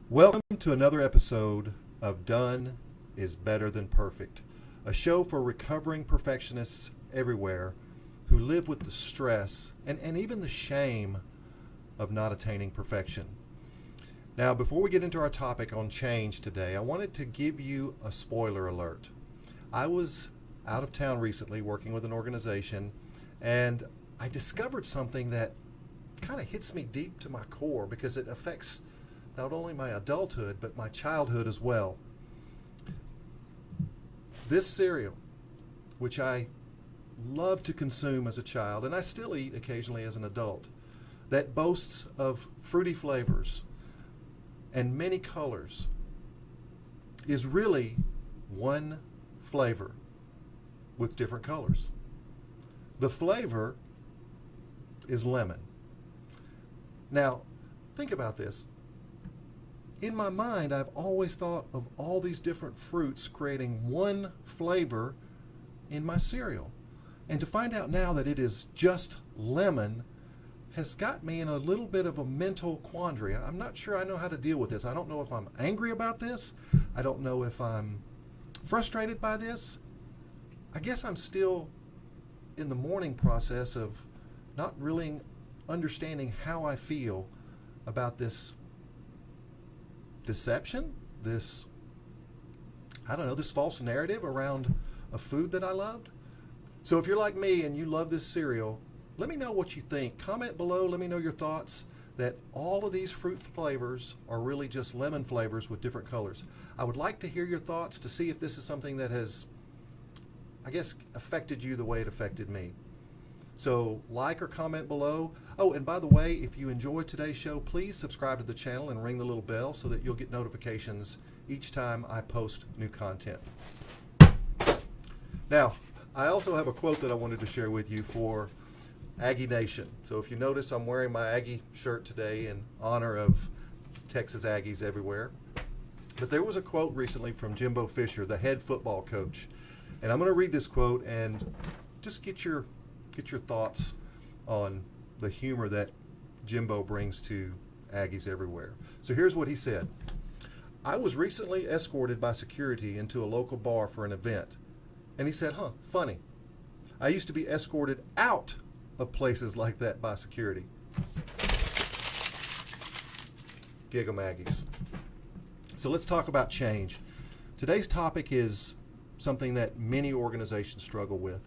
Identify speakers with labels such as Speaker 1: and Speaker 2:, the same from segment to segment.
Speaker 1: Welcome to another episode of Done is Better Than Perfect, a show for recovering perfectionists everywhere who live with the stress and even the shame of not attaining perfection. Now, before we get into our topic on change today, I wanted to give you a spoiler alert. I was out of town recently working with an organization, and I discovered something that kind of hits me deep to my core because it affects not only my adulthood, but my childhood as well. This cereal, which I loved to consume as a child, and I still eat occasionally as an adult, that boasts of fruity flavors and many colors, is really one flavor with different colors. The flavor is lemon. Now, think about this. In my mind, I've always thought of all these different fruits creating one flavor in my cereal. And to find out now that it is just lemon has got me in a little bit of a mental quandary. I'm not sure I know how to deal with this. I don't know if I'm angry about this. I don't know if I'm frustrated by this. I guess I'm still in the mourning process of not really understanding how I feel about this deception, this false narrative around a food that I loved. So if you're like me and you love this cereal, let me know what you think. Comment below, let me know your thoughts that all of these fruit flavors are really just lemon flavors with different colors. I would like to hear your thoughts to see if this is something that has, I guess, affected you the way it affected me. So like or comment below. Oh, and by the way, if you enjoyed today's show, please subscribe to the channel and ring the little bell so that you'll get notifications each time I post new content. Now, I also have a quote that I wanted to share with you for Aggie Nation. So if you notice, I'm wearing my Aggie shirt today in honor of Texas Aggies everywhere. But there was a quote recently from Jimbo Fisher, the head football coach. And I'm going to read this quote and just get your thoughts on the humor that Jimbo brings to Aggies everywhere. So here's what he said. I was recently escorted by security into a local bar for an event. And he said, funny. I used to be escorted out of places like that by security. Gig 'em Aggies. So let's talk about change. Today's topic is something that many organizations struggle with.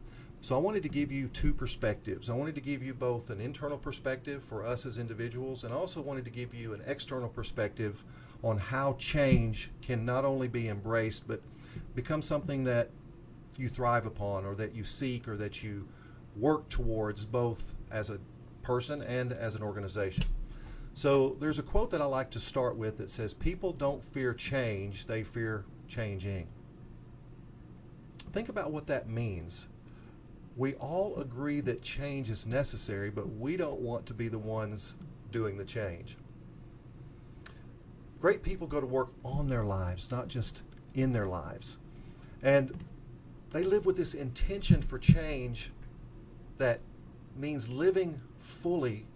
Speaker 1: So I wanted to give you two perspectives. I wanted to give you both an internal perspective for us as individuals, and also wanted to give you an external perspective on how change can not only be embraced, but become something that you thrive upon, or that you seek, or that you work towards, both as a person and as an organization. So there's a quote that I like to start with that says, people don't fear change, they fear changing. Think about what that means. We all agree that change is necessary, but we don't want to be the ones doing the change. Great people go to work on their lives, not just in their lives. And they live with this intention for change that means living fully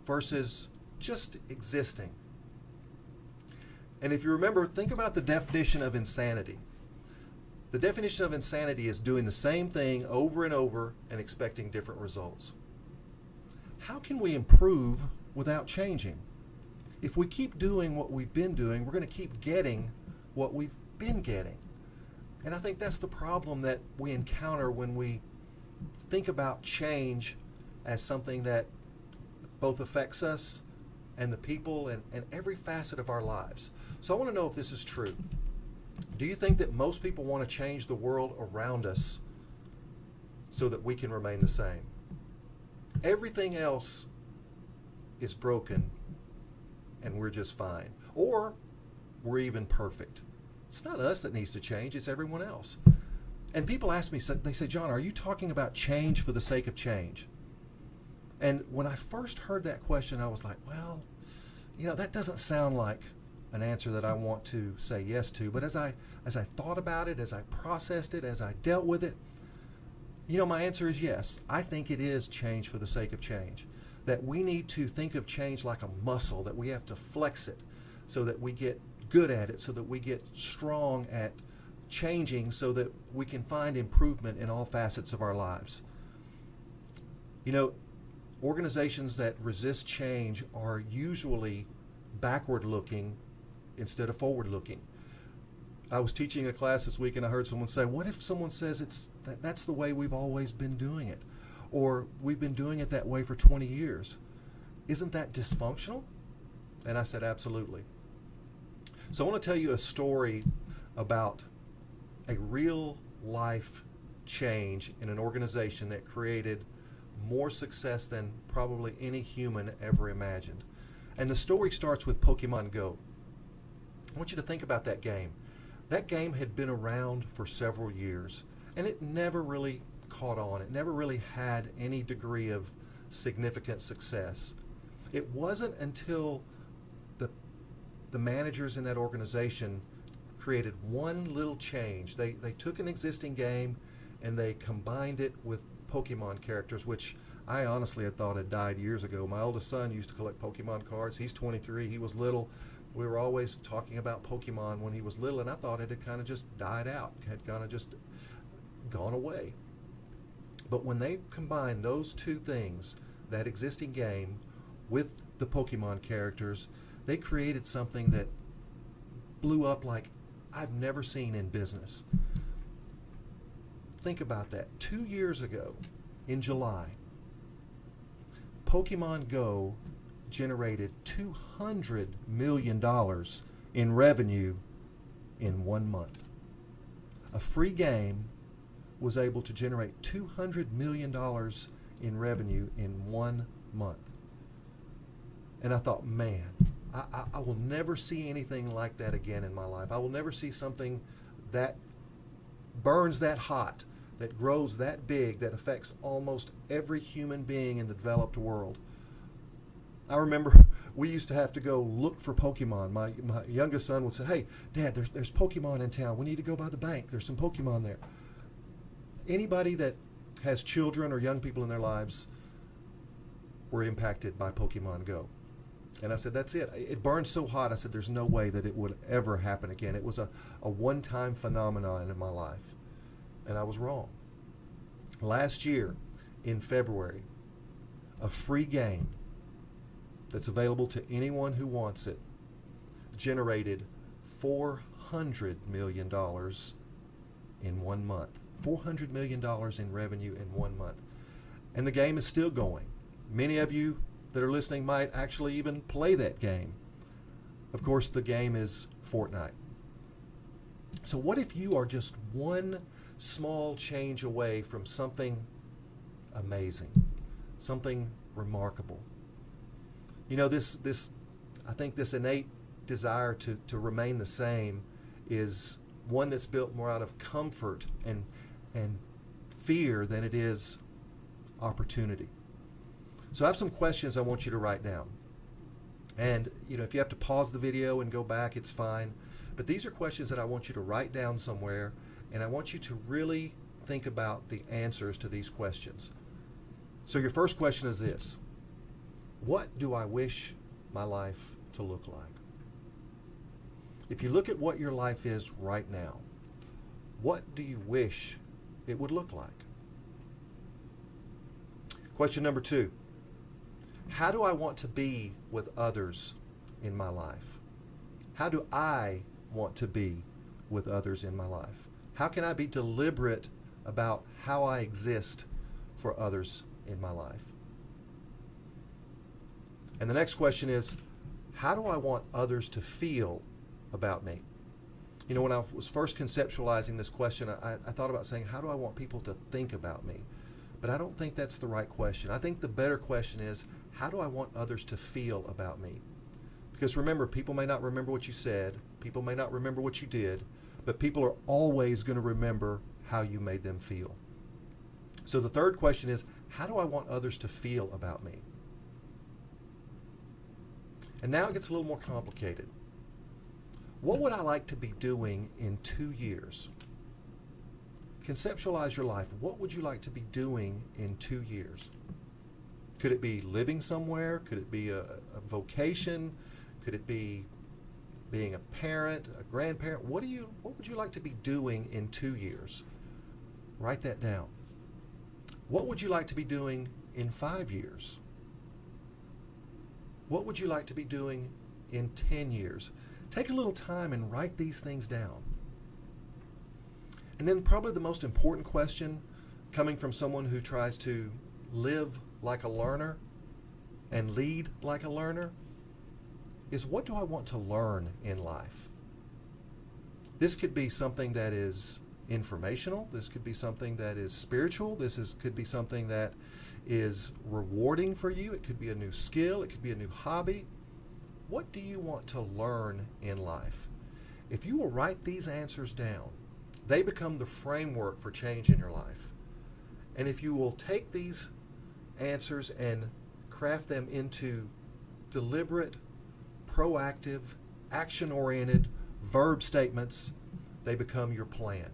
Speaker 1: versus just existing. And if you remember, think about the definition of insanity. The definition of insanity is doing the same thing over and over and expecting different results. How can we improve without changing? If we keep doing what we've been doing, we're going to keep getting what we've been getting. And I think that's the problem that we encounter when we think about change as something that both affects us and the people and every facet of our lives. So I want to know if this is true. Do you think that most people want to change the world around us so that we can remain the same? Everything else is broken and we're just fine. Or we're even perfect. It's not us that needs to change, it's everyone else. And people ask me, they say, John, are you talking about change for the sake of change? And when I first heard that question, I was like, well, that doesn't sound like an answer that I want to say yes to. But as I thought about it, as I processed it, as I dealt with it, my answer is yes. I think it is change for the sake of change. That we need to think of change like a muscle, that we have to flex it, so that we get good at it, so that we get strong at changing, so that we can find improvement in all facets of our lives. You know, organizations that resist change are usually backward looking instead of forward looking. I was teaching a class this week and I heard someone say, what if someone says that's the way we've always been doing it? Or we've been doing it that way for 20 years. Isn't that dysfunctional? And I said, absolutely. So I want to tell you a story about a real life change in an organization that created more success than probably any human ever imagined. And the story starts with Pokemon Go. I want you to think about that game. That game had been around for several years, and it never really caught on. It never really had any degree of significant success. It wasn't until the managers in that organization created one little change. They took an existing game and they combined it with Pokemon characters, which I honestly had thought had died years ago. My oldest son used to collect Pokemon cards. He's 23. He was little. We were always talking about Pokemon when he was little, and I thought it had kind of just died out, had kind of just gone away. But when they combined those two things, that existing game with the Pokemon characters, they created something that blew up like I've never seen in business. Think about that. 2 years ago, in July, Pokemon Go generated $200 million in revenue in 1 month. A free game was able to generate $200 million in revenue in 1 month. And I thought, man, I will never see anything like that again in my life. I will never see something that burns that hot, that grows that big, that affects almost every human being in the developed world. I remember we used to have to go look for Pokemon. My youngest son would say, hey, Dad, there's Pokemon in town. We need to go by the bank. There's some Pokemon there. Anybody that has children or young people in their lives were impacted by Pokemon Go. And I said, that's it. It burned so hot, I said, there's no way that it would ever happen again. It was a one-time phenomenon in my life. And I was wrong. Last year, in February, a free game that's available to anyone who wants it generated $400 million in 1 month. $400 million in revenue in 1 month. And the game is still going. Many of you that are listening might actually even play that game. Of course, the game is Fortnite. So what if you are just one small change away from something amazing, something remarkable? You know, I think this innate desire to remain the same is one that's built more out of comfort and fear than it is opportunity. So I have some questions I want you to write down. And, you know, if you have to pause the video and go back, it's fine. But these are questions that I want you to write down somewhere, and I want you to really think about the answers to these questions. So your first question is this: what do I wish my life to look like? If you look at what your life is right now, what do you wish it would look like? Question number 2. How do I want to be with others in my life? How do I want to be with others in my life? How can I be deliberate about how I exist for others in my life? And the next question is, how do I want others to feel about me? You know, when I was first conceptualizing this question, I thought about saying, how do I want people to think about me? But I don't think that's the right question. I think the better question is, how do I want others to feel about me? Because remember, people may not remember what you said, people may not remember what you did, but people are always going to remember how you made them feel. So the third question is, how do I want others to feel about me? And now it gets a little more complicated. What would I like to be doing in 2 years? Conceptualize your life. What would you like to be doing in 2 years? Could it be living somewhere? Could it be a vocation? Could it be being a parent, a grandparent. What would you like to be doing in 2 years? Write that down. What would you like to be doing in 5 years? What would you like to be doing in 10 years? Take a little time and write these things down. And then probably the most important question, coming from someone who tries to live like a learner and lead like a learner, is what do I want to learn in life? This could be something that is informational. This could be something that is spiritual. Could be something that is rewarding for you. It could be a new skill. It could be a new hobby. What do you want to learn in life? If you will write these answers down, they become the framework for change in your life. And if you will take these answers and craft them into deliberate, proactive, action-oriented verb statements, they become your plan.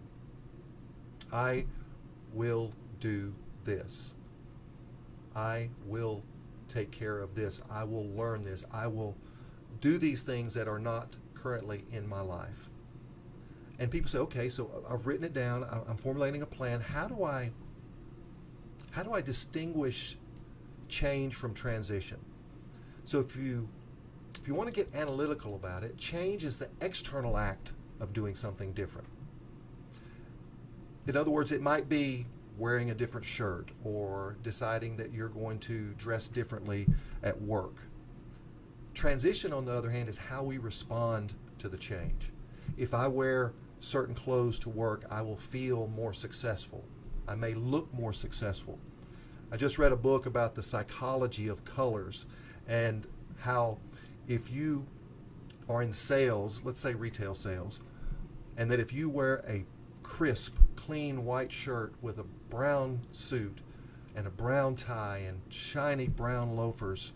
Speaker 1: I will do this. I will take care of this. I will learn this. I will do these things that are not currently in my life. And people say, okay, so I've written it down. I'm formulating a plan. How do I distinguish change from transition? So if you want to get analytical about it, change is the external act of doing something different. In other words, it might be wearing a different shirt or deciding that you're going to dress differently at work. Transition, on the other hand, is how we respond to the change. If I wear certain clothes to work, I will feel more successful. I may look more successful. I just read a book about the psychology of colors and how if you are in sales, let's say retail sales, and that if you wear a crisp, clean white shirt with a brown suit and a brown tie and shiny brown loafers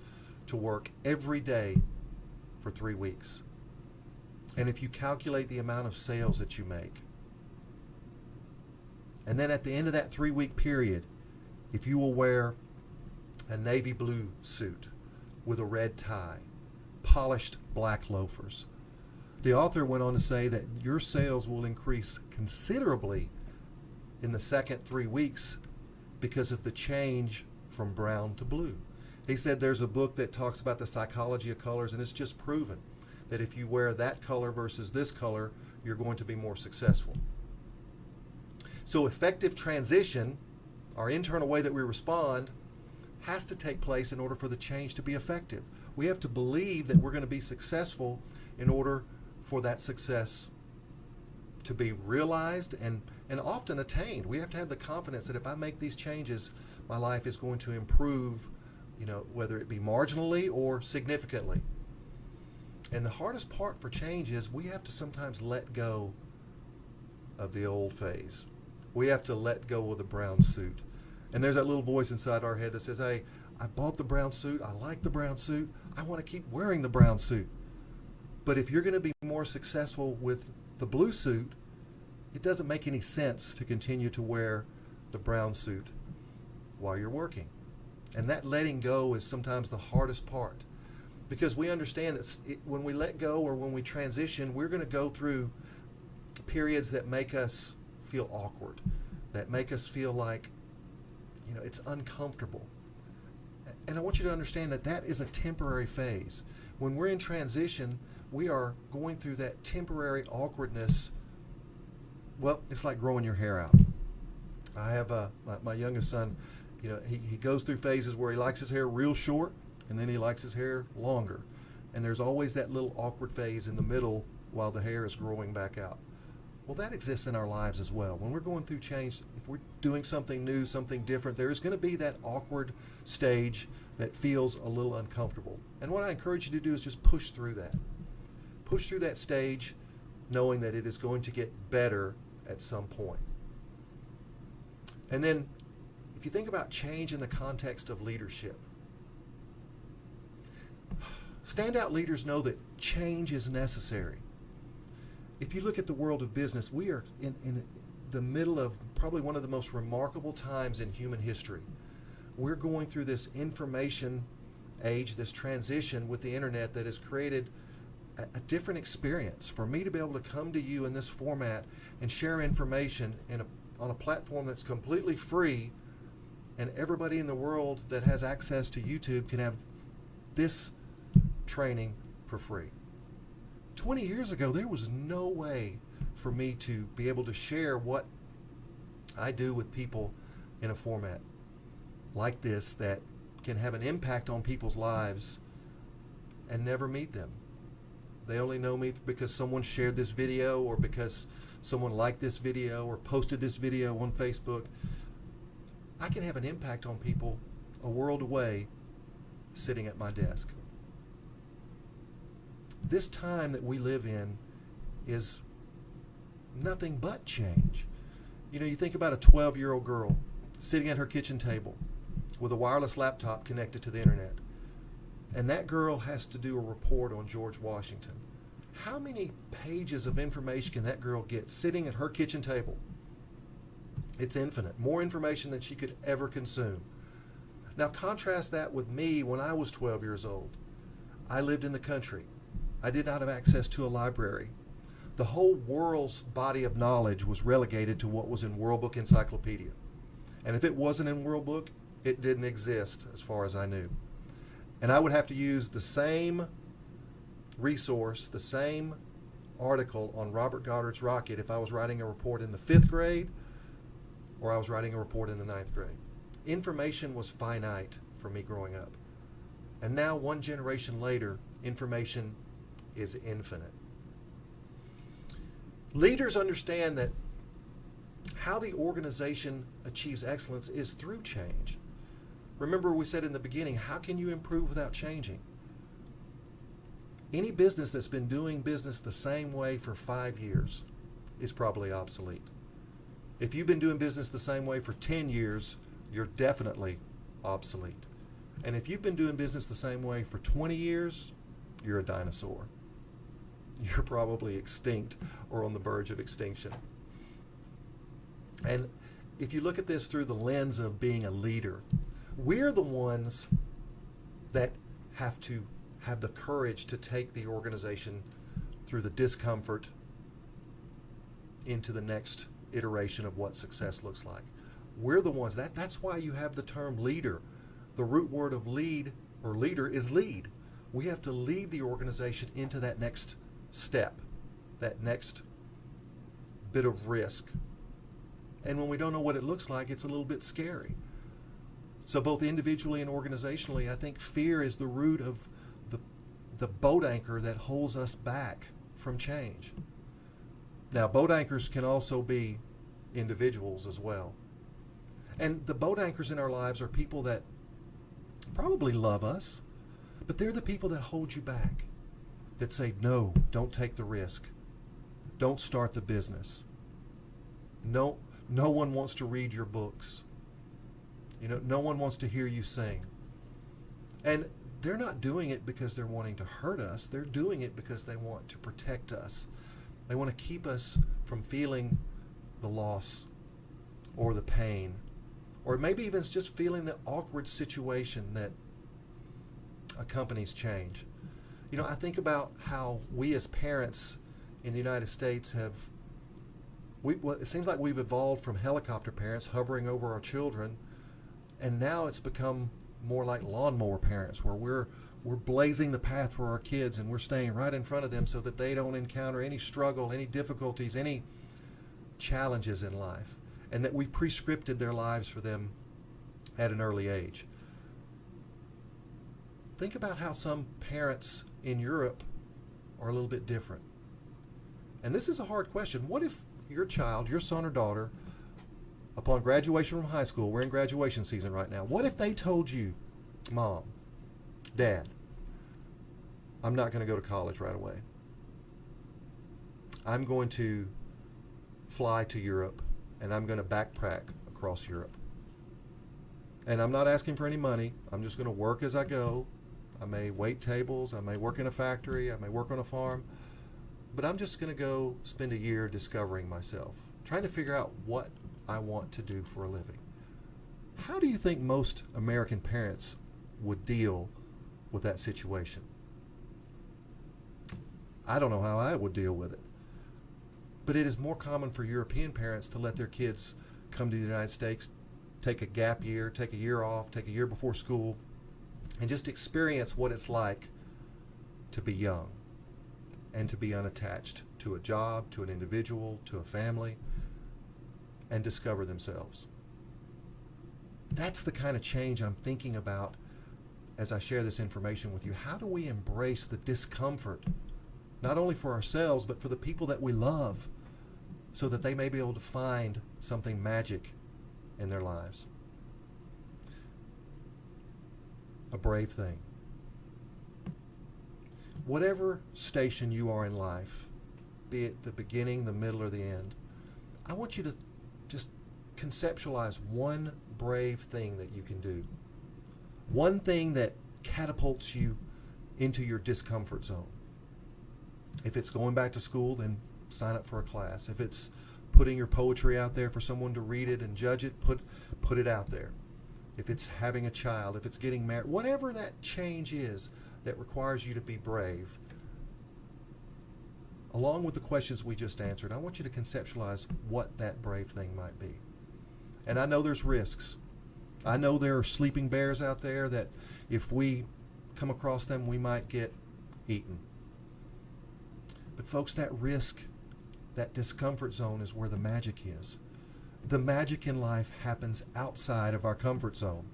Speaker 1: to work every day for 3 weeks, and if you calculate the amount of sales that you make, and then at the end of that 3-week period, if you will wear a navy blue suit with a red tie, polished black loafers, the author went on to say that your sales will increase considerably in the second 3 weeks because of the change from brown to blue. He said there's a book that talks about the psychology of colors, and it's just proven that if you wear that color versus this color, you're going to be more successful. So effective transition, our internal way that we respond, has to take place in order for the change to be effective. We have to believe that we're going to be successful in order for that success to be realized and often attained. We have to have the confidence that if I make these changes, my life is going to improve, whether it be marginally or significantly. And the hardest part for change is we have to sometimes let go of the old phase. We have to let go of the brown suit. And there's that little voice inside our head that says, hey, I bought the brown suit. I like the brown suit. I want to keep wearing the brown suit. But if you're going to be more successful with the blue suit, it doesn't make any sense to continue to wear the brown suit while you're working. And that letting go is sometimes the hardest part, because we understand that when we let go or when we transition, we're going to go through periods that make us feel awkward, that make us feel like, it's uncomfortable. And I want you to understand that that is a temporary phase. When we're in transition, we are going through that temporary awkwardness. Well, it's like growing your hair out. I have my youngest son, he goes through phases where he likes his hair real short, and then he likes his hair longer. And there's always that little awkward phase in the middle while the hair is growing back out. Well, that exists in our lives as well. When we're going through change, if we're doing something new, something different, there's going to be that awkward stage that feels a little uncomfortable. And what I encourage you to do is just push through that. Push through that stage, knowing that it is going to get better at some point. And then, if you think about change in the context of leadership, standout leaders know that change is necessary. If you look at the world of business, we are in the middle of probably one of the most remarkable times in human history. We're going through this information age, this transition with the internet that has created a different experience. For me to be able to come to you in this format and share information on a platform that's completely free, and everybody in the world that has access to YouTube can have this training for free. 20 years ago, there was no way for me to be able to share what I do with people in a format like this that can have an impact on people's lives and never meet them. They only know me because someone shared this video, or because someone liked this video or posted this video on Facebook. I can have an impact on people a world away sitting at my desk. This time that we live in is nothing but change. You know, you think about a 12-year-old girl sitting at her kitchen table with a wireless laptop connected to the internet, and that girl has to do a report on George Washington. How many pages of information can that girl get sitting at her kitchen table? It's infinite. More information than she could ever consume. Now contrast that with me when I was 12 years old. I lived in the country. I did not have access to a library. The whole world's body of knowledge was relegated to what was in World Book Encyclopedia. And if it wasn't in World Book, it didn't exist as far as I knew. And I would have to use the same resource, the same article on Robert Goddard's rocket if I was writing a report in the 5th grade or I was writing a report in the 9th grade. Information was finite for me growing up. And now, one generation later, information is infinite. Leaders understand that how the organization achieves excellence is through change. Remember, we said in the beginning, how can you improve without changing? Any business that's been doing business the same way for 5 years is probably obsolete. If you've been doing business the same way for 10 years, you're definitely obsolete. And if you've been doing business the same way for 20 years, you're a dinosaur. You're probably extinct or on the verge of extinction. And if you look at this through the lens of being a leader, we're the ones that have to have the courage to take the organization through the discomfort into the next iteration of what success looks like. We're the ones, that's why you have the term leader. The root word of lead or leader is lead. We have to lead the organization into that next step, that next bit of risk. And when we don't know what it looks like, it's a little bit scary. So both individually and organizationally, I think fear is the root of the boat anchor that holds us back from change. Now, boat anchors can also be individuals as well. And the boat anchors in our lives are people that probably love us, but they're the people that hold you back, that say, no, don't take the risk. Don't start the business. No one wants to read your books. You know, no one wants to hear you sing. And they're not doing it because they're wanting to hurt us. They're doing it because they want to protect us. They want to keep us from feeling the loss or the pain, or maybe even just feeling the awkward situation that accompanies change. You know, I think about how we as parents in the United States it seems like we've evolved from helicopter parents hovering over our children, and now it's become more like lawnmower parents, where we're blazing the path for our kids and we're staying right in front of them so that they don't encounter any struggle, any difficulties, any challenges in life, and that we prescripted their lives for them at an early age. Think about how some parents in Europe are a little bit different. And this is a hard question. What if your child, your son or daughter, upon graduation from high school, we're in graduation season right now, what if they told you, Mom, Dad, I'm not going to go to college right away. I'm going to fly to Europe and I'm going to backpack across Europe. And I'm not asking for any money. I'm just going to work as I go. I may wait tables. I may work in a factory. I may work on a farm. But I'm just going to go spend a year discovering myself, trying to figure out what I want to do for a living. How do you think most American parents would deal with that situation? I don't know how I would deal with it. But it is more common for European parents to let their kids come to the United States, take a gap year, take a year off, take a year before school, and just experience what it's like to be young and to be unattached to a job, to an individual, to a family, and discover themselves. That's the kind of change I'm thinking about as I share this information with you. How do we embrace the discomfort, not only for ourselves, but for the people that we love, so that they may be able to find something magic in their lives? A brave thing. Whatever station you are in life, be it the beginning, the middle, or the end, I want you to just conceptualize one brave thing that you can do. One thing that catapults you into your discomfort zone. If it's going back to school, then sign up for a class. If it's putting your poetry out there for someone to read it and judge it, put it out there. If it's having a child, if it's getting married, whatever that change is that requires you to be brave, along with the questions we just answered, I want you to conceptualize what that brave thing might be. And I know there's risks. I know there are sleeping bears out there that if we come across them, we might get eaten. But folks, that risk, that discomfort zone is where the magic is. The magic in life happens outside of our comfort zone.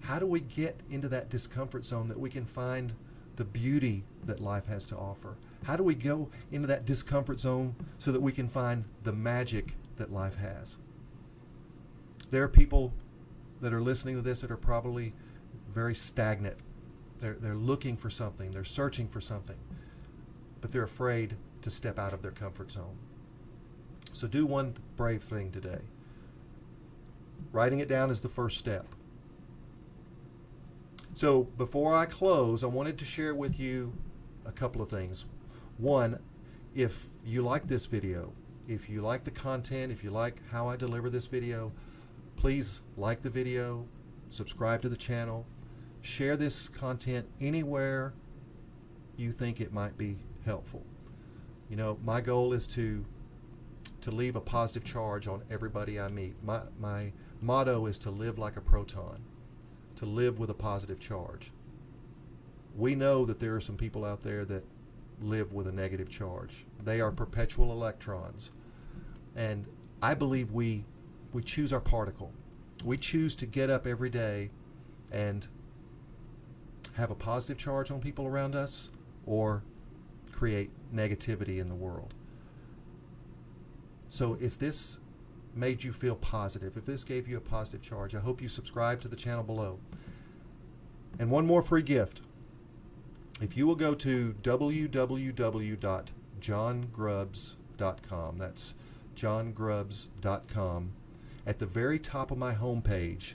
Speaker 1: How do we get into that discomfort zone that we can find the beauty that life has to offer? How do we go into that discomfort zone so that we can find the magic that life has? There are people that are listening to this that are probably very stagnant. They're looking for something. They're searching for something. But they're afraid to step out of their comfort zone. So do one brave thing today. Writing it down is the first step. So before I close, I wanted to share with you a couple of things. One, if you like this video, if you like the content, if you like how I deliver this video, please like the video, subscribe to the channel, share this content anywhere you think it might be helpful. You know, my goal is to leave a positive charge on everybody I meet. My motto is to live like a proton, to live with a positive charge. We know that there are some people out there that live with a negative charge. They are perpetual electrons. And I believe we choose our particle. We choose to get up every day and have a positive charge on people around us or create negativity in the world. So if this made you feel positive, if this gave you a positive charge, I hope you subscribe to the channel below. And one more free gift. If you will go to www.johngrubbs.com, that's johngrubbs.com, at the very top of my homepage,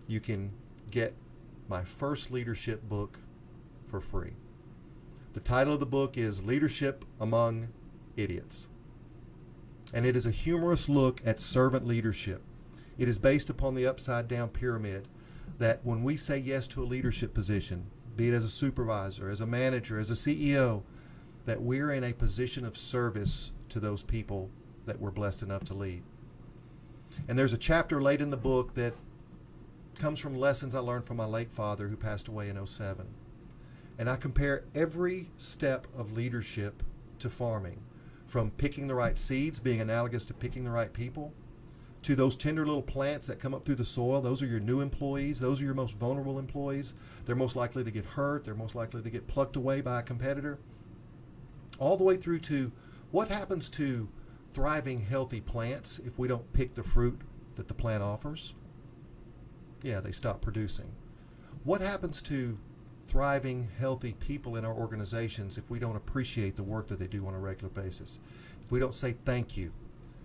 Speaker 1: you can get my first leadership book for free. The title of the book is Leadership Among Idiots. And it is a humorous look at servant leadership. It is based upon the upside down pyramid that when we say yes to a leadership position, be it as a supervisor, as a manager, as a CEO, that we're in a position of service to those people that we're blessed enough to lead. And there's a chapter late in the book that comes from lessons I learned from my late father who passed away in '07. And I compare every step of leadership to farming, from picking the right seeds, being analogous to picking the right people, to those tender little plants that come up through the soil. Those are your new employees. Those are your most vulnerable employees. They're most likely to get hurt. They're most likely to get plucked away by a competitor. All the way through to what happens to thriving, healthy plants if we don't pick the fruit that the plant offers? Yeah, they stop producing. What happens to thriving, healthy people in our organizations if we don't appreciate the work that they do on a regular basis? If we don't say thank you,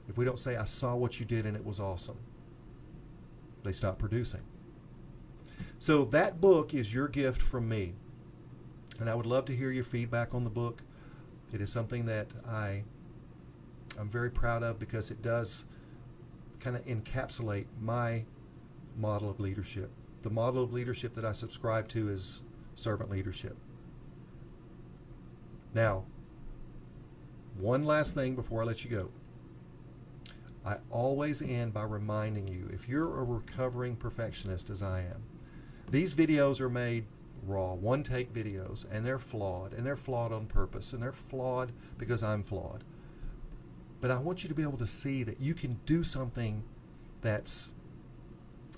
Speaker 1: if we don't say I saw what you did and it was awesome, they stop producing. So that book is your gift from me, and I would love to hear your feedback on the book. It is something that I'm very proud of because it does kind of encapsulate my model of leadership. The model of leadership that I subscribe to is servant leadership. Now, one last thing before I let you go. I always end by reminding you, if you're a recovering perfectionist as I am, these videos are made raw, one-take videos, and they're flawed on purpose, and they're flawed because I'm flawed. But I want you to be able to see that you can do something that's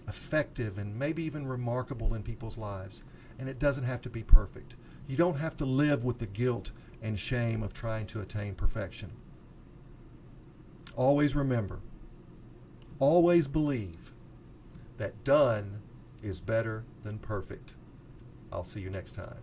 Speaker 1: effective and maybe even remarkable in people's lives, and it doesn't have to be perfect. You don't have to live with the guilt and shame of trying to attain perfection. Always remember, always believe that done is better than perfect. I'll see you next time.